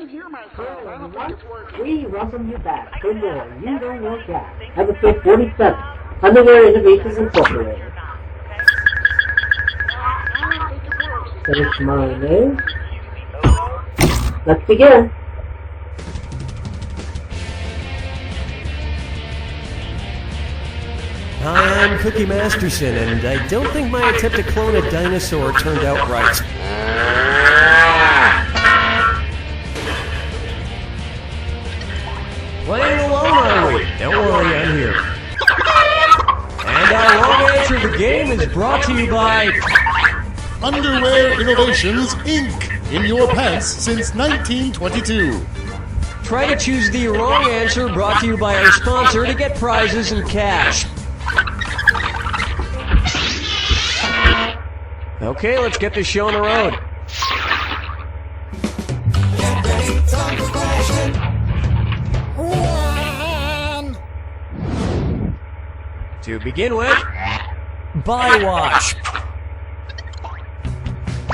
We welcome you back. Good morning. You know your Jack. Episode 47. Underwear Innovations Incorporated. Finish my name. Let's begin. Hi, I'm Cookie Masterson, and I don't think my attempt to clone a dinosaur turned out right. Playing alone, are we? Don't worry, I'm here. And our long answer to the game is brought to you by Underwear Innovations, Inc. In your pants since 1922. Try to choose the wrong answer, brought to you by our sponsor, to get prizes and cash. Okay, let's get this show on the road. Get ready, time for question. One. To begin with, Bywash.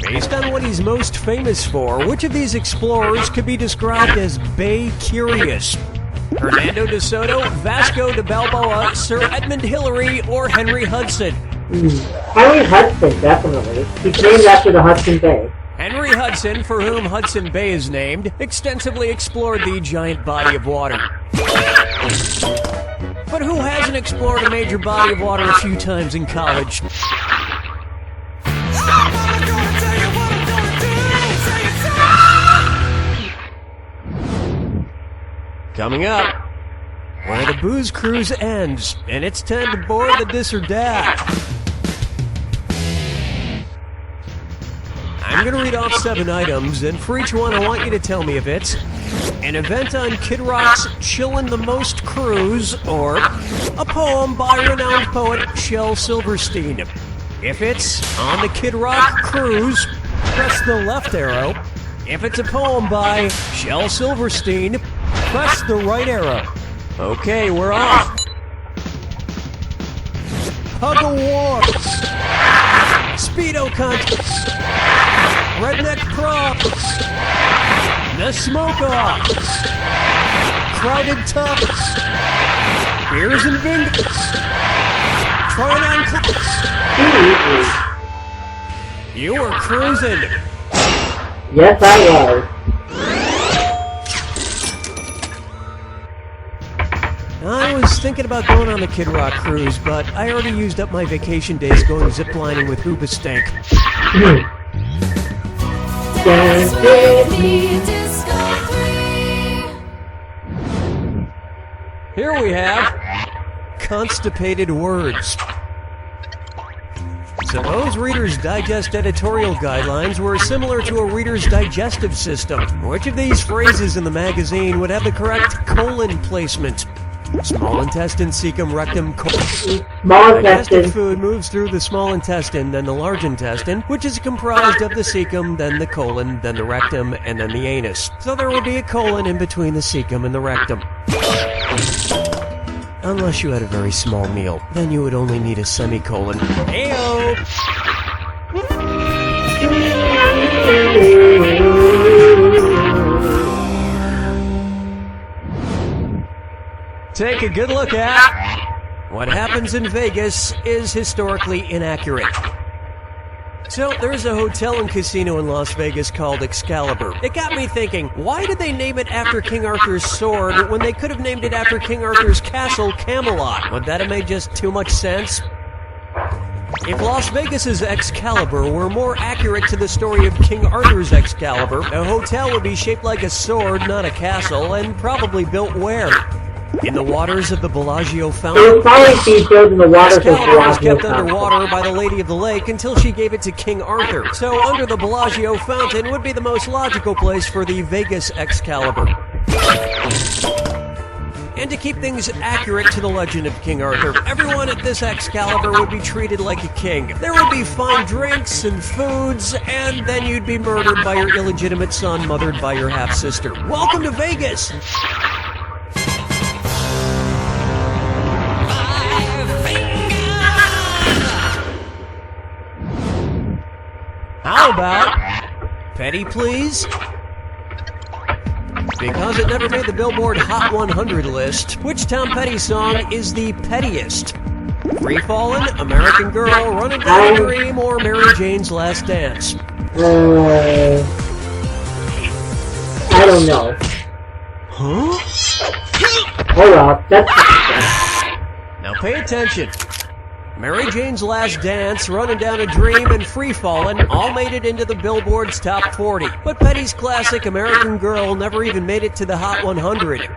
Based on what he's most famous for, which of these explorers could be described as Bay Curious? Hernando de Soto, Vasco de Balboa, Sir Edmund Hillary, or Henry Hudson? Henry Hudson, definitely. He's named after the Hudson Bay. Henry Hudson, for whom Hudson Bay is named, extensively explored the giant body of water. But who hasn't explored a major body of water a few times in college? Coming up, where the booze cruise ends, and it's time to board the dis or dat. I'm going to read off 7 items, and for each one I want you to tell me if it's an event on Kid Rock's Chillin' the Most cruise, or a poem by renowned poet Shel Silverstein. If it's on the Kid Rock cruise, press the left arrow. If it's a poem by Shel Silverstein, press the right arrow. Okay, we're off. Hug Awards. Speedo Contest. Redneck Props. The Smoke Offs. Crowded Tubs. Beers and Vingus. Trying on Clips. You were cruising. Yes, I was. I was thinking about going on the Kid Rock cruise, but I already used up my vacation days going ziplining with Hoobastank. Dance with me, Disco 3. Here we have constipated words. Suppose Reader's Digest editorial guidelines were similar to a Reader's digestive system. Which of these phrases in the magazine would have the correct colon placement? Small intestine, cecum, rectum, colon. Small Digested intestine. food moves through the small intestine, then the large intestine, which is comprised of the cecum, then the colon, then the rectum, and then the anus. So there would be a colon in between the cecum and the rectum. Unless you had a very small meal, then you would only need a semicolon. Heyo! Take a good look at what happens in Vegas is historically inaccurate. So, there's a hotel and casino in Las Vegas called Excalibur. It got me thinking, why did they name it after King Arthur's sword when they could have named it after King Arthur's castle, Camelot? Would that have made just too much sense? If Las Vegas's Excalibur were more accurate to the story of King Arthur's Excalibur, the hotel would be shaped like a sword, not a castle, and probably built where? In the waters of the Bellagio It fountain? would probably be built in the waters of Excalibur was Bellagio kept underwater by the Lady of the Lake until she gave it to King Arthur. So under the Bellagio fountain would be the most logical place for the Vegas Excalibur. And to keep things accurate to the legend of King Arthur, everyone at this Excalibur would be treated like a king. There would be fine drinks and foods, and then you'd be murdered by your illegitimate son, mothered by your half-sister. Welcome to Vegas! How about petty, please? because it never made the Billboard Hot 100 list. Which Tom Petty song is the pettiest? Free Fallin', American Girl, Running Down a Dream, or Mary Jane's Last Dance? I don't know. Huh? Oh well, that's... Now pay attention. Mary Jane's Last Dance, Running Down a Dream, and Free Fallin' all made it into the Billboard's top 40. But Petty's classic American Girl never even made it to the Hot 100.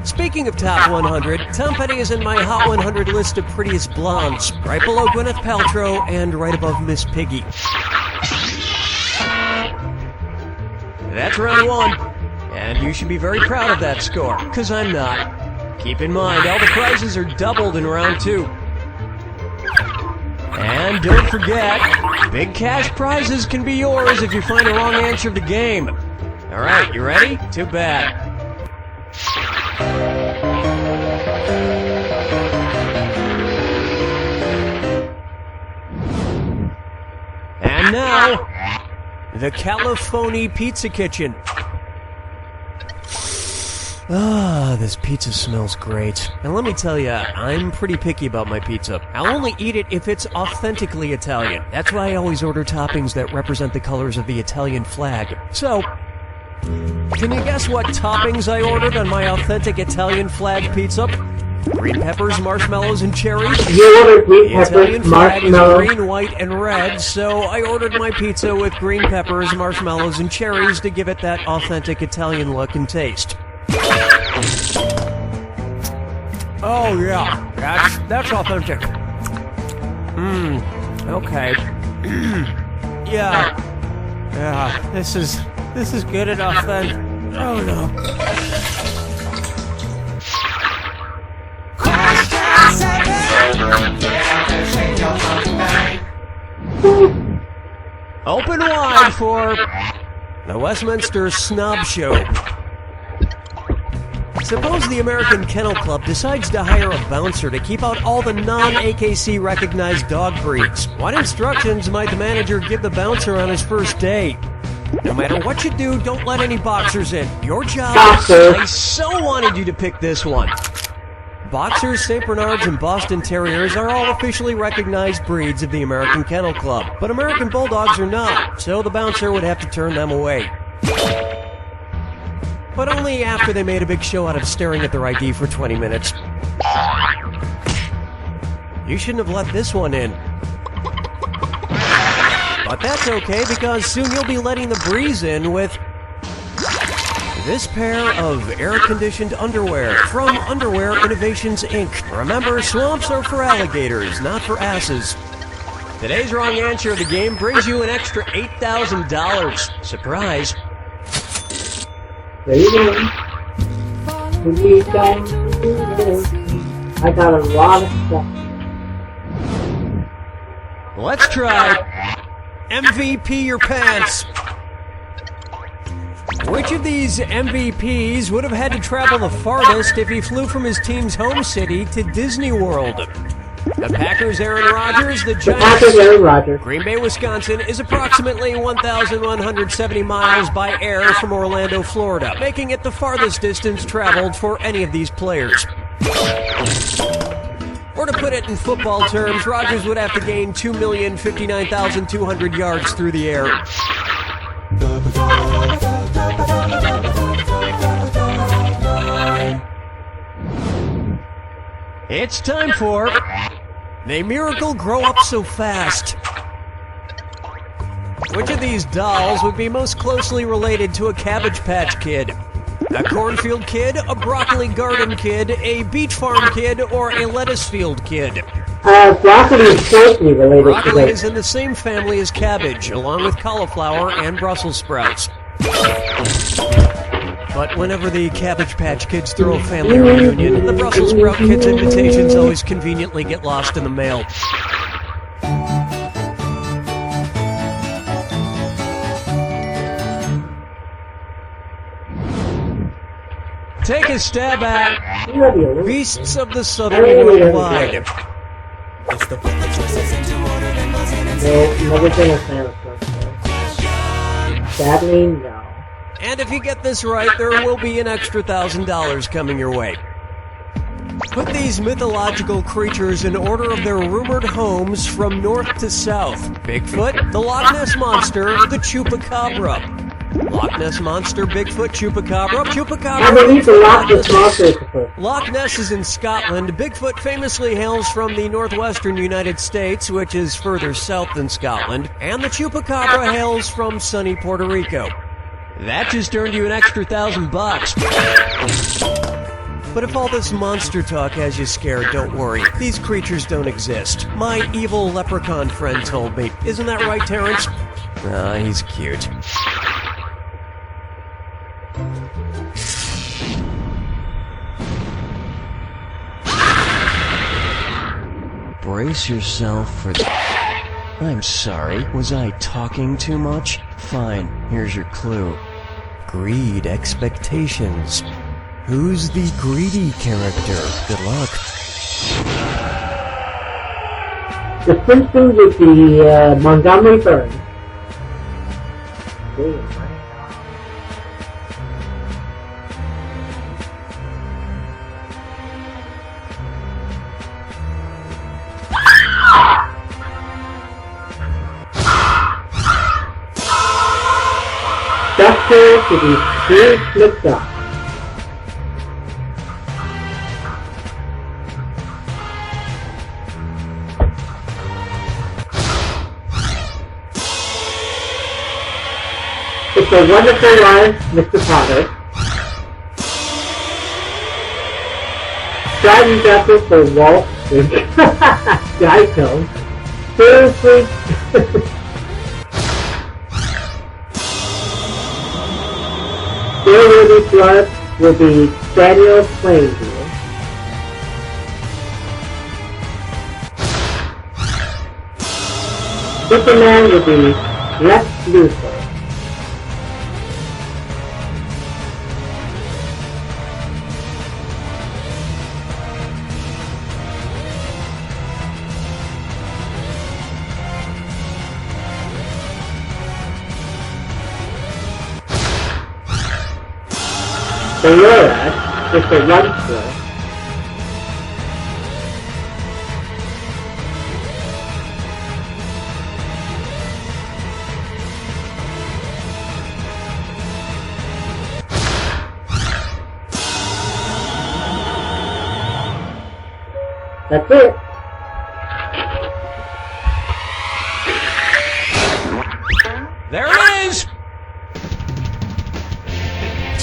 Speaking of top 100, Tom Petty is in my Hot 100 list of prettiest blondes, right below Gwyneth Paltrow and right above Miss Piggy. That's round one, and you should be very proud of that score, because I'm not. Keep in mind, all the prizes are doubled in round two. And don't forget, big cash prizes can be yours if you find the wrong answer of the game. All right, you ready? Too bad. And now, the California Pizza Kitchen. Ah, this pizza smells great. And let me tell you, I'm pretty picky about my pizza. I'll only eat it if it's authentically Italian. That's why I always order toppings that represent the colors of the Italian flag. So, can you guess what toppings I ordered on my authentic Italian flag pizza? Green peppers, marshmallows, and cherries. You ordered green The Italian peppers, flag is marshmallows. green, white, and red, so I ordered my pizza with green peppers, marshmallows, and cherries to give it that authentic Italian look and taste. Oh yeah, that's authentic. Okay. Yeah, this is good enough then. Oh no. Open wide for the Westminster Snob Show. Suppose the American Kennel Club decides to hire a bouncer to keep out all the non-AKC recognized dog breeds. What instructions might the manager give the bouncer on his first day? No matter what you do, don't let any boxers in. Your job. Boxer. I so wanted you to pick this one. Boxers, St. Bernards, and Boston Terriers are all officially recognized breeds of the American Kennel Club, but American Bulldogs are not, so the bouncer would have to turn them away. But only after they made a big show out of staring at their ID for 20 minutes. You shouldn't have let this one in. But that's okay, because soon you'll be letting the breeze in with this pair of air-conditioned underwear from Underwear Innovations, Inc. Remember, swamps are for alligators, not for asses. Today's wrong answer of the game brings you an extra $8,000. Surprise. There you go. I got a lot of stuff. Let's try MVP your pants. Which of these MVPs would have had to travel the farthest if he flew from his team's home city to Disney World? The Packers' Aaron Rodgers, the Packers, Giants' Aaron Rodgers. Green Bay, Wisconsin is approximately 1,170 miles by air from Orlando, Florida, making it the farthest distance traveled for any of these players. Or to put it in football terms, Rodgers would have to gain 2,059,200 yards through the air. It's time for May Miracle Grow Up So Fast. Which of these dolls would be most closely related to a Cabbage Patch Kid? A cornfield kid, a broccoli garden kid, a beach farm kid, or a lettuce field kid? Broccoli is closely related Broccoli to is in the same family as cabbage, along with cauliflower and Brussels sprouts. But whenever the Cabbage Patch Kids throw a family reunion, the Brussels sprout kids' invitations always conveniently get lost in the mail. Take a stab at Beasts of the Southern Worldwide. No, never been a fan of Sadly, no. And if you get this right, there will be an extra $1,000 coming your way. Put these mythological creatures in order of their rumored homes from north to south. Bigfoot, the Loch Ness Monster, the Chupacabra. Loch Ness Monster, Bigfoot, Chupacabra, I believe the Loch Ness Monster is the first. Loch Ness is in Scotland. Bigfoot famously hails from the northwestern United States, which is further south than Scotland. And the Chupacabra hails from sunny Puerto Rico. That just earned you an extra $1,000. But if all this monster talk has you scared, don't worry. These creatures don't exist. My evil leprechaun friend told me. Isn't that right, Terrence? Ah, he's cute. Brace yourself for I'm sorry, was I talking too much? Fine, here's your clue. Greed, expectations. Who's the greedy character? Good luck. The Simpsons with the Montgomery Burns. Duster to be screwed flipped up. It's a Wonderful Life, Mr. Potter. Driving Justice for Walt Geico. Seriously? Daredevil Plus will be Daniel Plainview. Superman will be Lex Luthor. The Lorax is the Runster. That's it. There it is!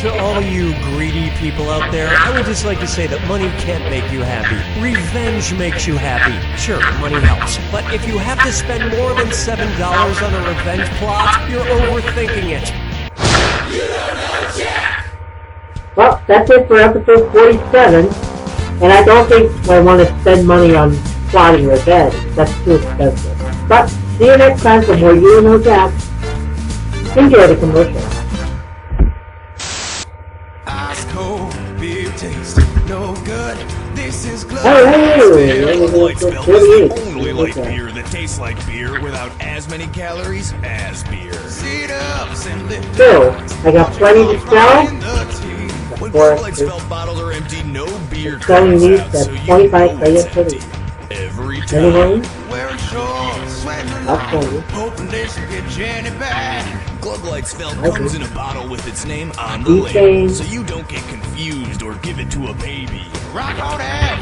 To all you greedy people out there, I would just like to say that money can't make you happy. Revenge makes you happy. Sure, money helps. But if you have to spend more than $7 on a revenge plot, you're overthinking it. You don't know Jack! Well, that's it for episode 47. And I don't think I want to spend money on plotting revenge. That's too expensive. But see you next time for more You Know Jack. Enjoy the commercial. Ice cold, beer taste, no good. This is Hey, hey, Bud Light's Milk is 48. the only light Okay. beer that tastes like beer without as many calories as beer. sit-ups and lift So, I got plenty to sell. in the tea. When Or Bud Light Spelt bottles are empty, no beer selling comes these out, at so you 25 know it's cents empty. Every time. Anyone? Wearing shorts, sweating a I'll lot, tell you. hoping this will get Jenny back. Glug Light Spelt Okay. comes in a bottle with its name on the These label, days- so you don't get confused or give it to a baby. Rock on that.